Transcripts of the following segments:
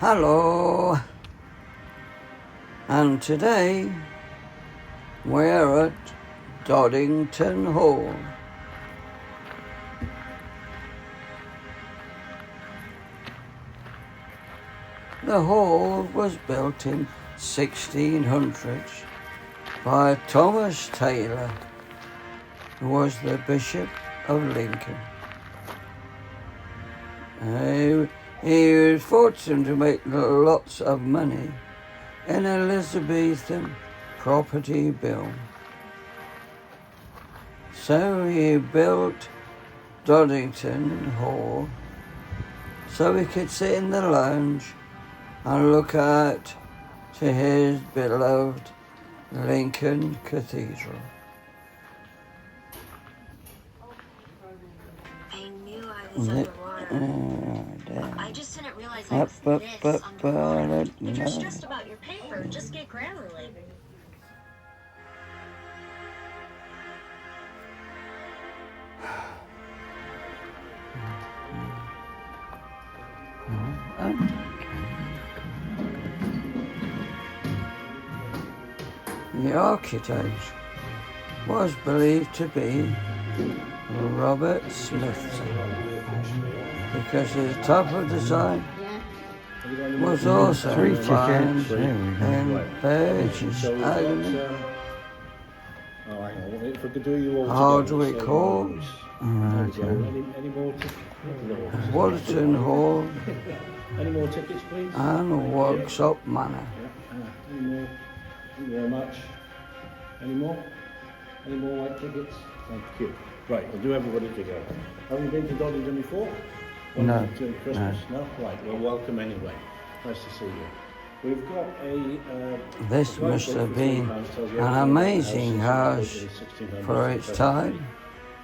Hello, and today we're at Doddington Hall. The hall was built in 1600 by Thomas Taylor, who was the Bishop of Lincoln. He was fortunate to make lots of money in Elizabethan property bill. So he built Doddington Hall so he could sit in the lounge and look out to his beloved Lincoln Cathedral. I knew I was underwater. I just didn't realize I was this underwater. If you're stressed about your paper, just get Grammarly. The architect was believed to be Robert Smithson, because the type of design was also found in Burgess Agony, Hardwick Hall, Woolton Hall, and Worksop Manor. Thank you very much. Any more? Any more white tickets? Thank you. Right, we'll do everybody together. Have you been to Doddington before? No. During Christmas? No? Right, well, welcome anyway. Nice to see you. We've got This must have been an amazing house for its time,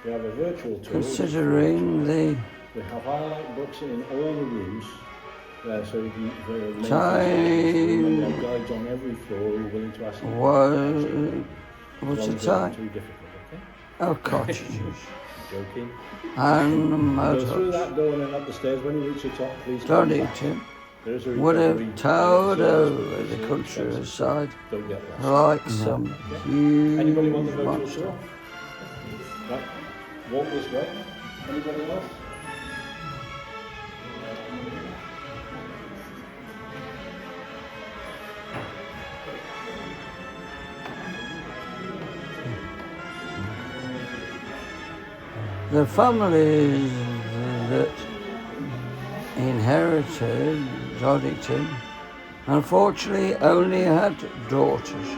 we have a virtual tour, considering the we have highlight books in all the rooms. So you can time have guides on every floor who are willing to ask you. What's the time? Too difficult, okay? Oh, cottages Joking. and mud Go through huts. that door and then up the stairs. When you reach the top, please come back. Doddington There's a would recovery have towered service, over the countryside Don't get lost. like some huge Anybody want the virtual monster. tour? Right. Walk this way. Anybody else? The families that inherited Doddington unfortunately only had daughters,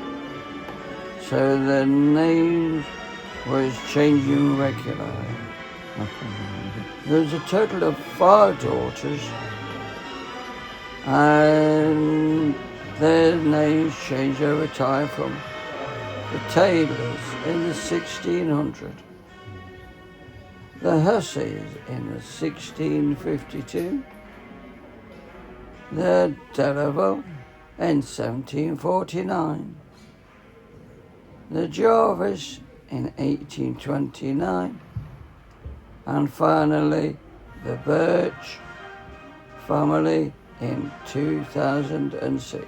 so the name was changing regularly. There was a total of 5 daughters, and their names changed over time from the Taylors in the 1600s, the Husseys in the 1652, the Delaval in 1749, the Jarvis in 1829, and finally the Birch family in 2006.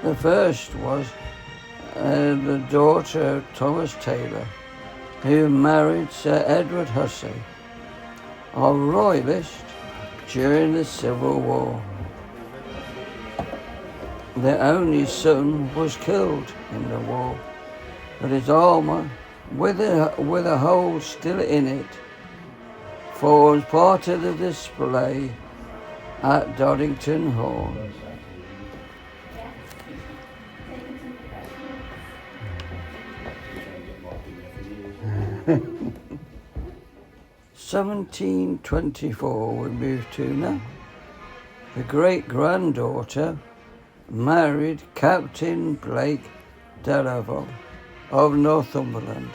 The first was the daughter of Thomas Taylor, who married Sir Edward Hussey, a royalist during the Civil War. Their only son was killed in the war, but his armour, with a hole still in it, forms part of the display at Doddington Hall. In 1724 we moved to now. The great-granddaughter married Captain Blake Delaval of Northumberland.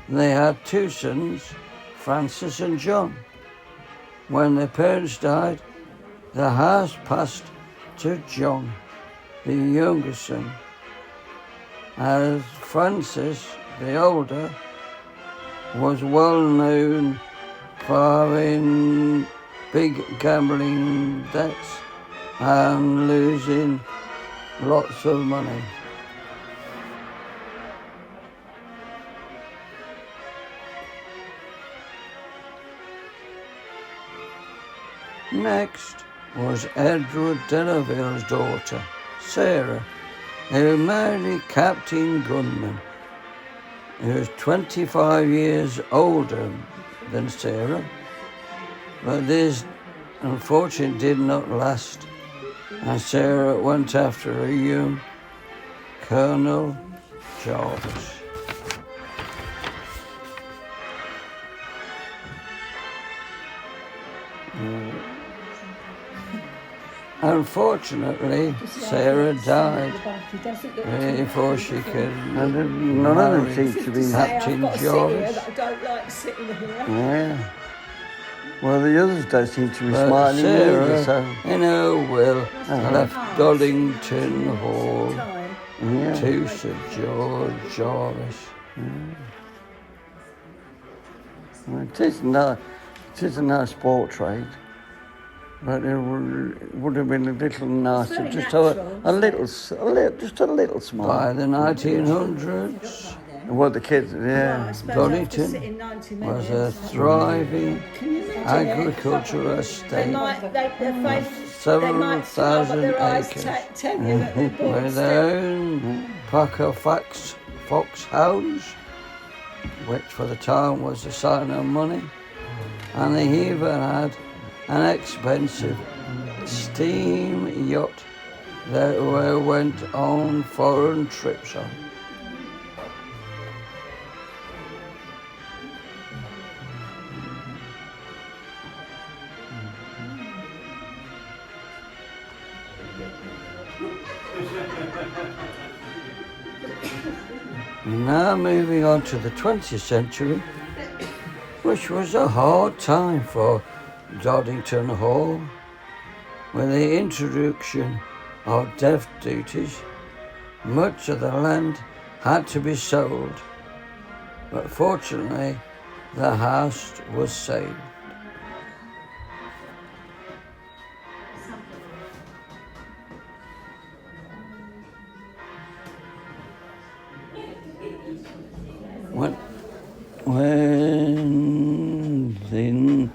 They had 2 sons, Francis and John. When their parents died, the house passed to John, the younger son, as Francis, the older, was well known for having big gambling debts and losing lots of money. Next was Edward Delaville's daughter, Sarah, who married Captain Gunman, who was 25 years older than Sarah, but this unfortunately did not last, and Sarah went after a young Colonel Jarvis. Unfortunately, Sarah died before she could None of them seem to be Captain Jarvis. I don't like sitting here. Yeah. Well, the others don't seem to be But smiling either, Sarah, so... in her will, left Doddington Hall Yeah. to Sir George Jarvis. Well, it is a nice portrait, but it would have been a little nicer, very just natural, a little smile. By the 1900s, What the kids, yeah. Doddington was a thriving agricultural estate several thousand acres with their own pack of foxhounds, which for the time was a sign of money, and they even had an expensive steam yacht that went on foreign trips on. Now moving on to the 20th century, which was a hard time for Doddington Hall, with the introduction of death duties. Much of the land had to be sold, but fortunately the house was saved. When the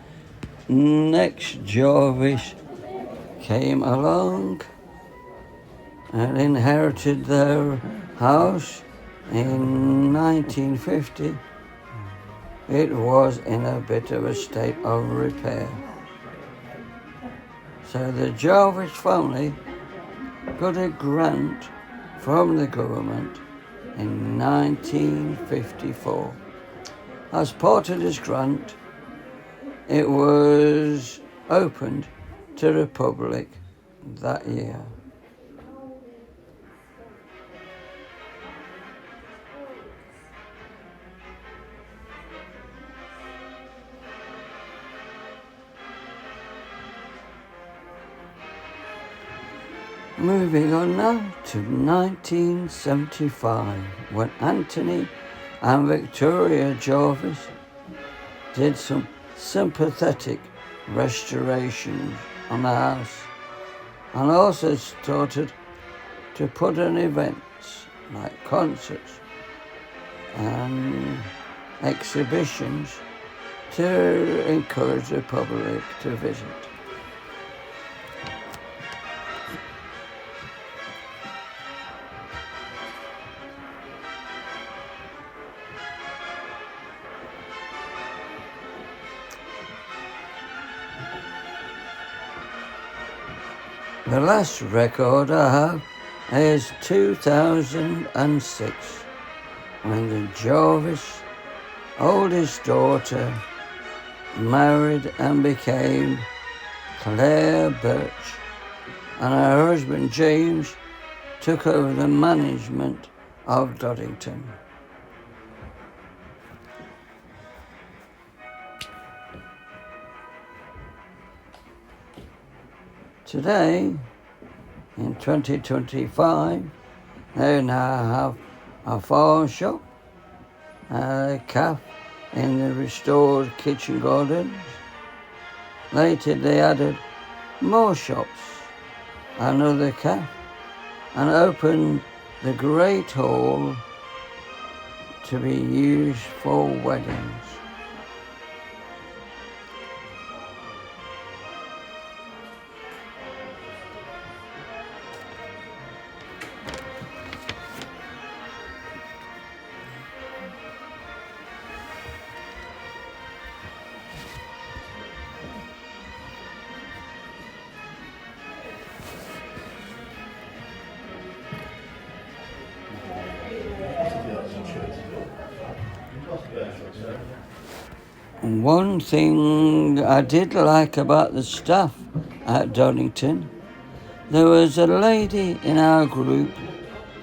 next Jarvis came along and inherited their house in 1950, it was in a bit of a state of repair. So the Jarvis family got a grant from the government in 1954. As part of this grant, it was opened to the public that year. Moving on now to 1975, when Anthony and Victoria Jarvis did some sympathetic restorations on the house, and also started to put on events like concerts and exhibitions to encourage the public to visit. The last record I have is 2006, when the Jarvis oldest daughter married and became Claire Birch, and her husband James took over the management of Doddington. Today, in 2025, they now have a farm shop, a cafe, in the restored kitchen gardens. Later they added more shops, another cafe, and opened the Great Hall to be used for weddings. One thing I did like about the staff at Doddington, there was a lady in our group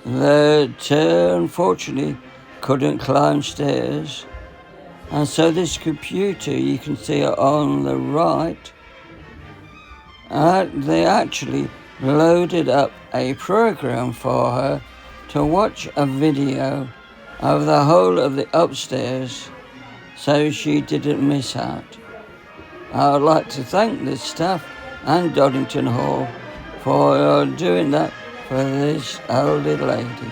that unfortunately couldn't climb stairs, and so this computer, you can see it on the right, they actually loaded up a program for her to watch a video of the whole of the upstairs so she didn't miss out. I would like to thank the staff and Doddington Hall for doing that for this elderly lady.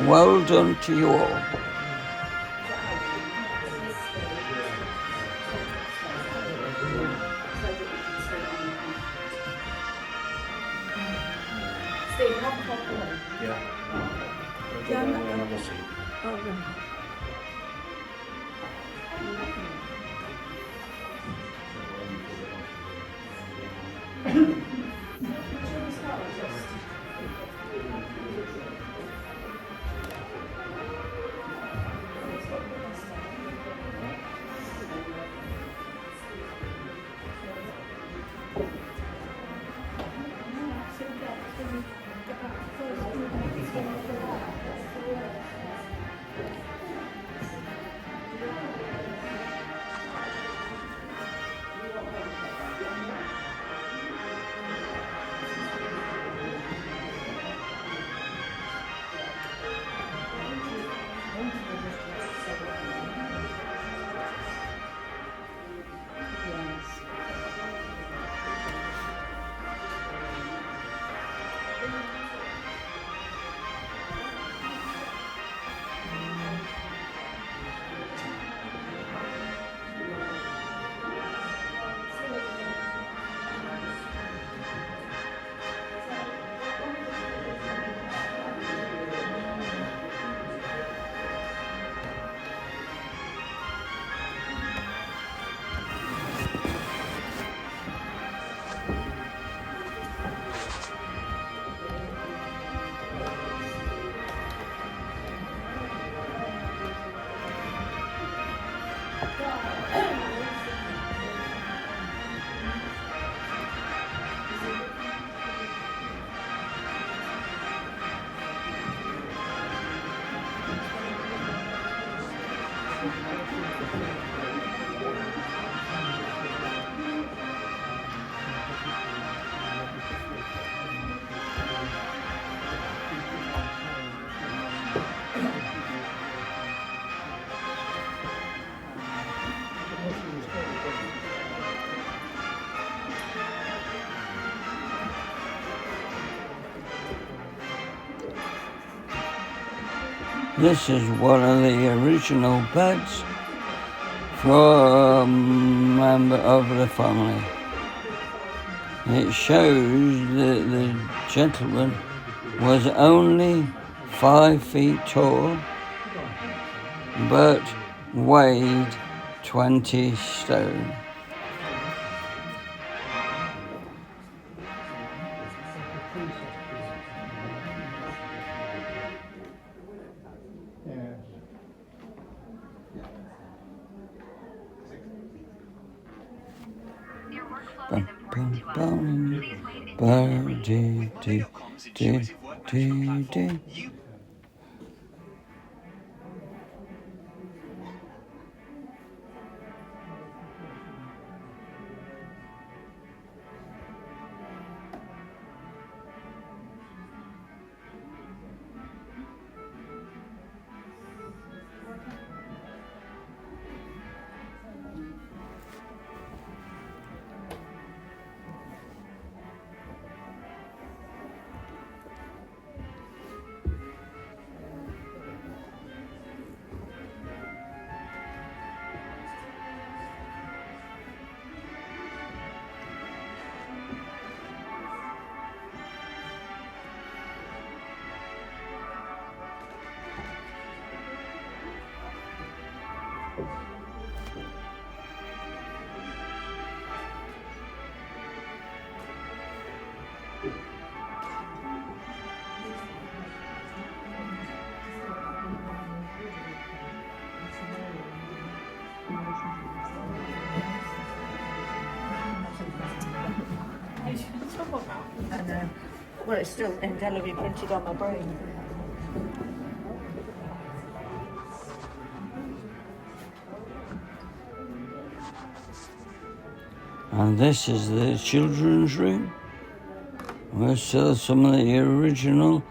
Well done to you all. Steve, have a coffee. Yeah. Yeah, I'm not- Another seat. Oh, right. This is one of the original beds for a member of the family. It shows that the gentleman was only 5 feet tall, but weighed 20 stone. Your workflow Bum, is important to bum, us. bum, Please wait bum, dee, dee, dee, dee, dee. Well, it's still indelibly printed on my brain. And this is the children's room. We'll show some of the original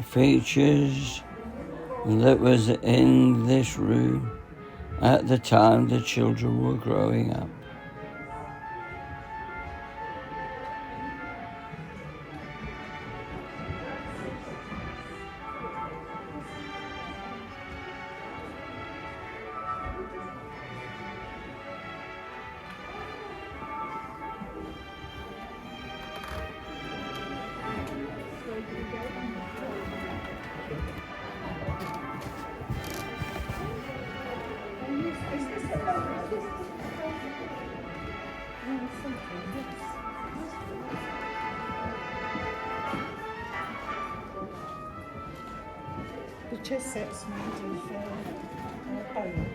features that was in this room at the time the children were growing up. The chess set's made of bone.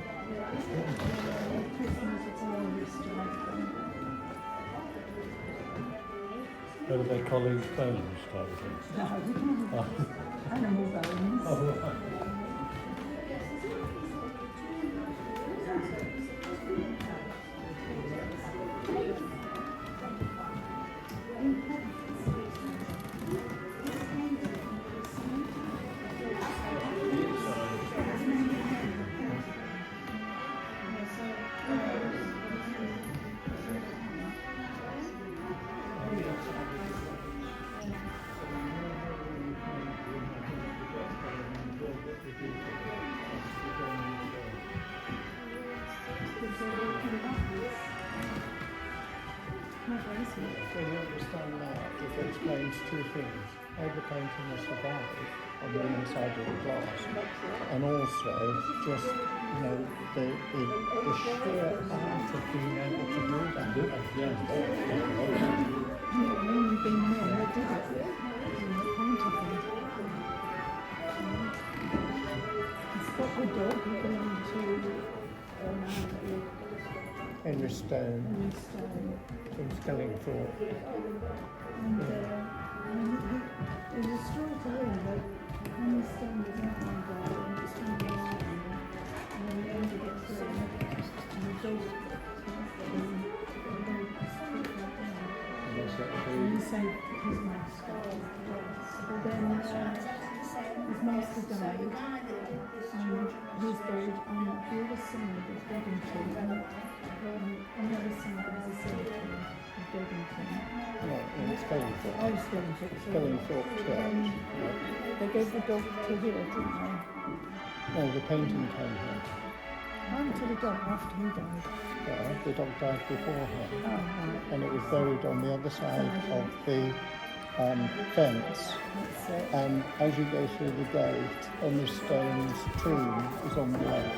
What do they call these bones type of thing? No, animal bones. Oh, right. When you understand that, it explains two things. How the painting has survived on the inside of the glass, and also just, the sheer art of being able to do that. Only been men that did it. It's got the dog belonging to Henry Stone Stone. from Skellingthorpe. And there's a story to him that when the stone was outlined there, and it's from the lightning, and then the angel gets to it, and the dog And that's and actually, he saved his master. But then his master died, and he was buried on the other side of Doddington, and on the other side of the cemetery of Doddington. in Skellingthorpe. I was Skellingthorpe. Skellingthorpe Church. They gave the dog to here, didn't they? No, the painting came here. And to the dog after he died. Yeah, the dog died before her. Oh, right. And it was buried on the other side of the fence. That's it. And as you go through the gate, Henry Stone's tomb is on the left,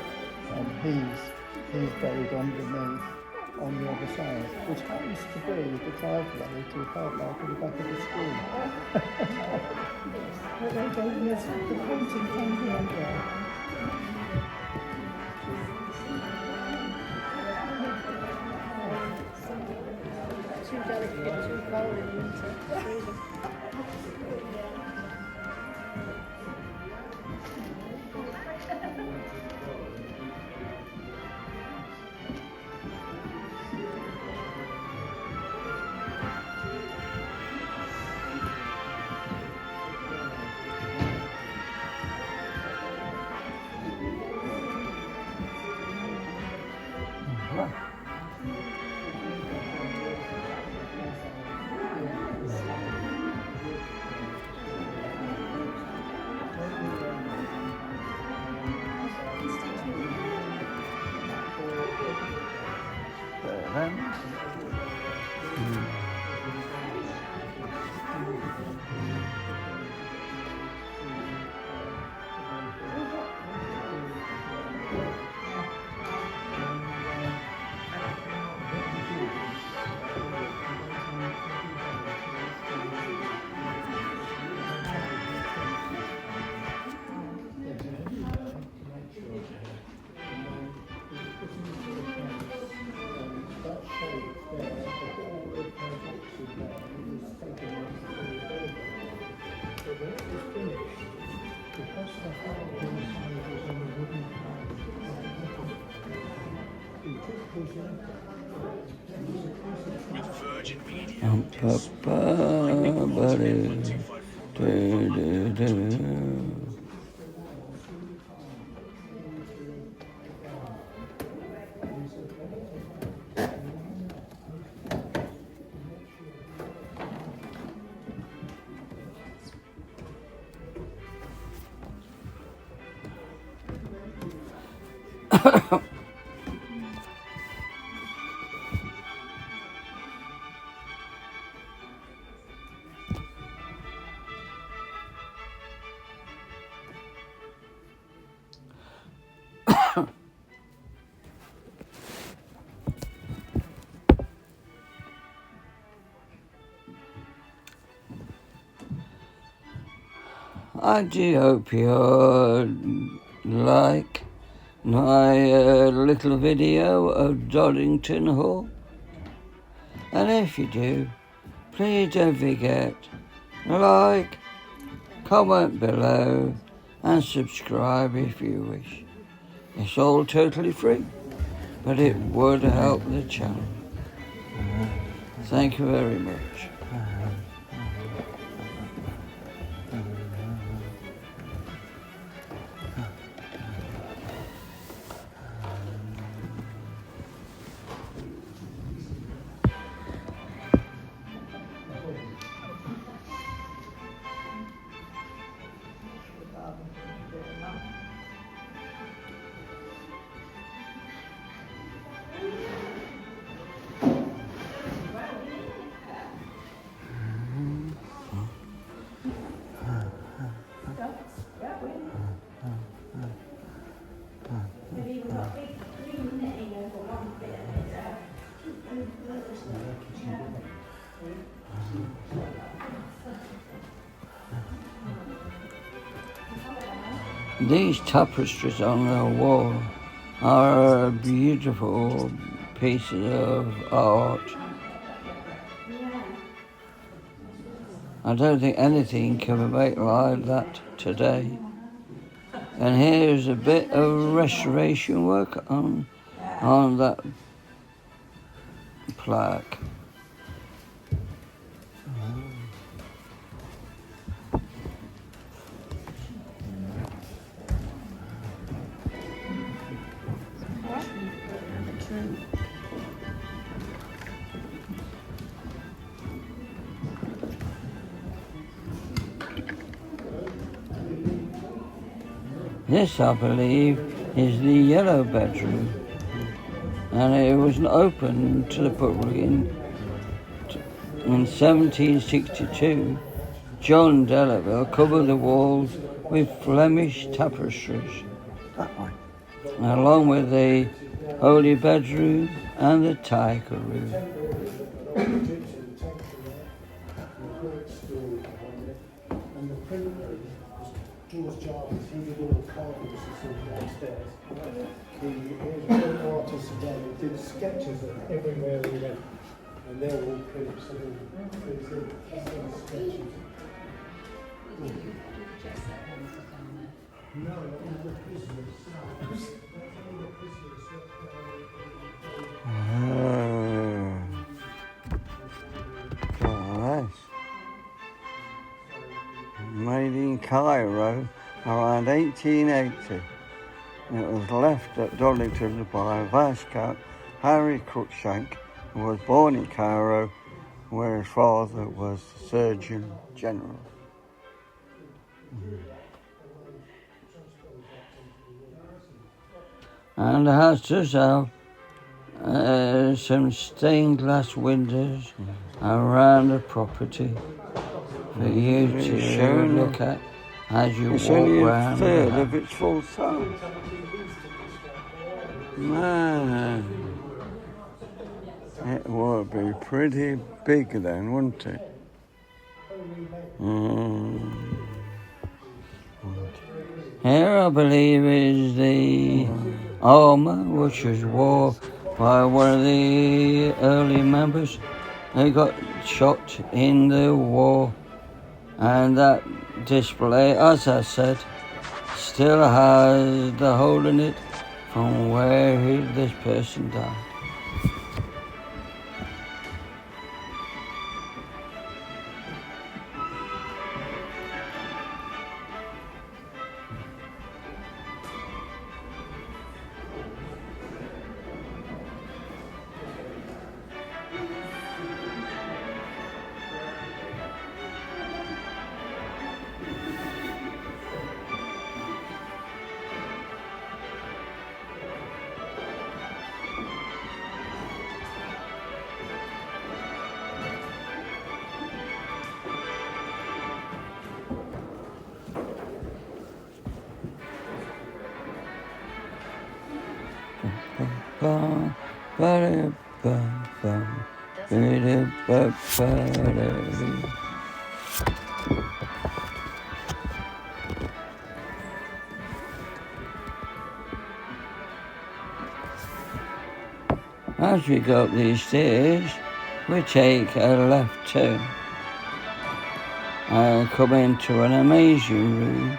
and he's buried underneath on the other side, which happens to be the driveway to the car park at the back of the school. But they gave us the painting came here. Too delicate, too cold in winter. That shape I do hope you like my little video of Doddington Hall. And if you do, please don't forget to like, comment below and subscribe if you wish. It's all totally free, but it would help the channel. Thank you very much. These tapestries on the wall are beautiful pieces of art. I don't think anything can be made like that today. And here's a bit of restoration work on that plaque. This, I believe, is the yellow bedroom, and it was opened to the public in 1762. John Delaval covered the walls with Flemish tapestries, along with the holy bedroom and the tiger room. George Jarvis, he did all the carvings you see downstairs. The artists again did sketches of everywhere we went, and they're all prints of sketches. No, the prisoners. Made in Cairo around 1880. It was left at Doddington by Vice-Count Harry Cruikshank, who was born in Cairo, where his father was the Surgeon General. And the house does have some stained glass windows around the property for you to look at as you walk around. It's only a third of its full size. Man, it would be pretty big then, wouldn't it? Here, I believe, is the armour which was worn by one of the early members who got shot in the war. And that display, as I said, still has the hole in it from where this person died. As we go up these stairs, we take a left turn and come into an amazing room.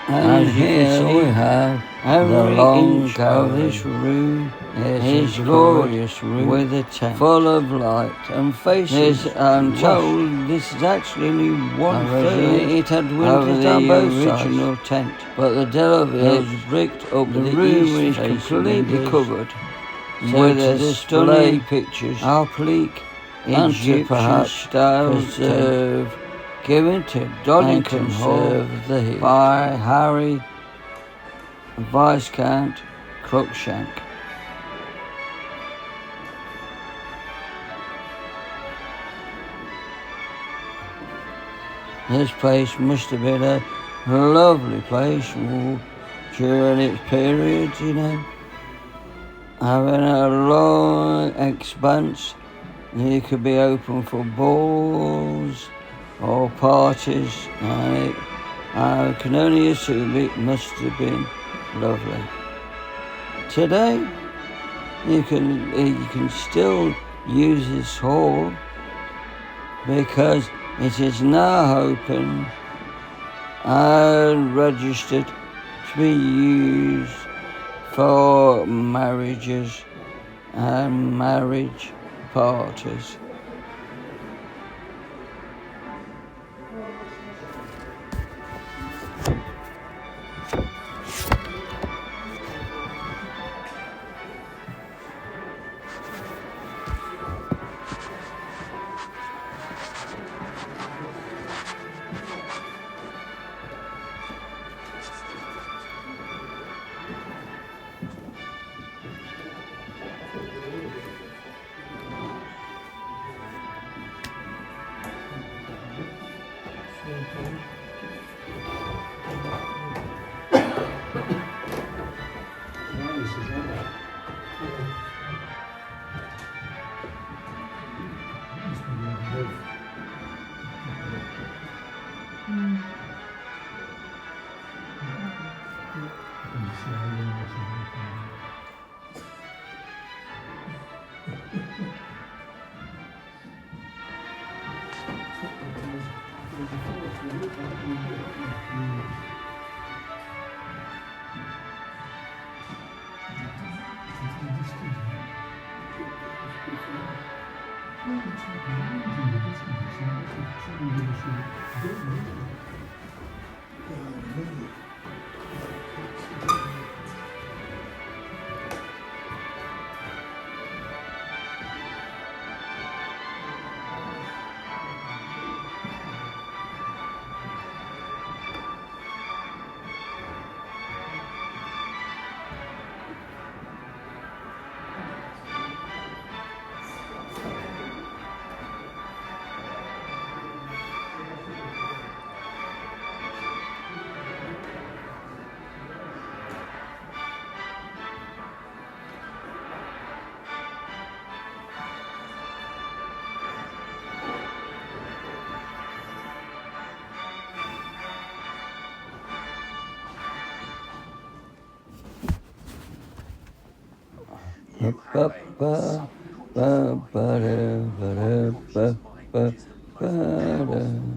And here we have every inch of this room is glorious room with a tent full of light and faces. I'm told this is actually only one third. It had windows down both original tent, but the Delavilles bricked up the room is completely covered with a display pictures of Pleak Egyptian style preserve given to Doddington Hall by Harry Viscount Cruikshank. This place must have been a lovely place during its period, you know. Having a long expanse, it could be open for balls or parties, and I can only assume it must have been lovely. Today, you can still use this hall because it is now open and registered to be used for marriages and marriage parties. Ba-da.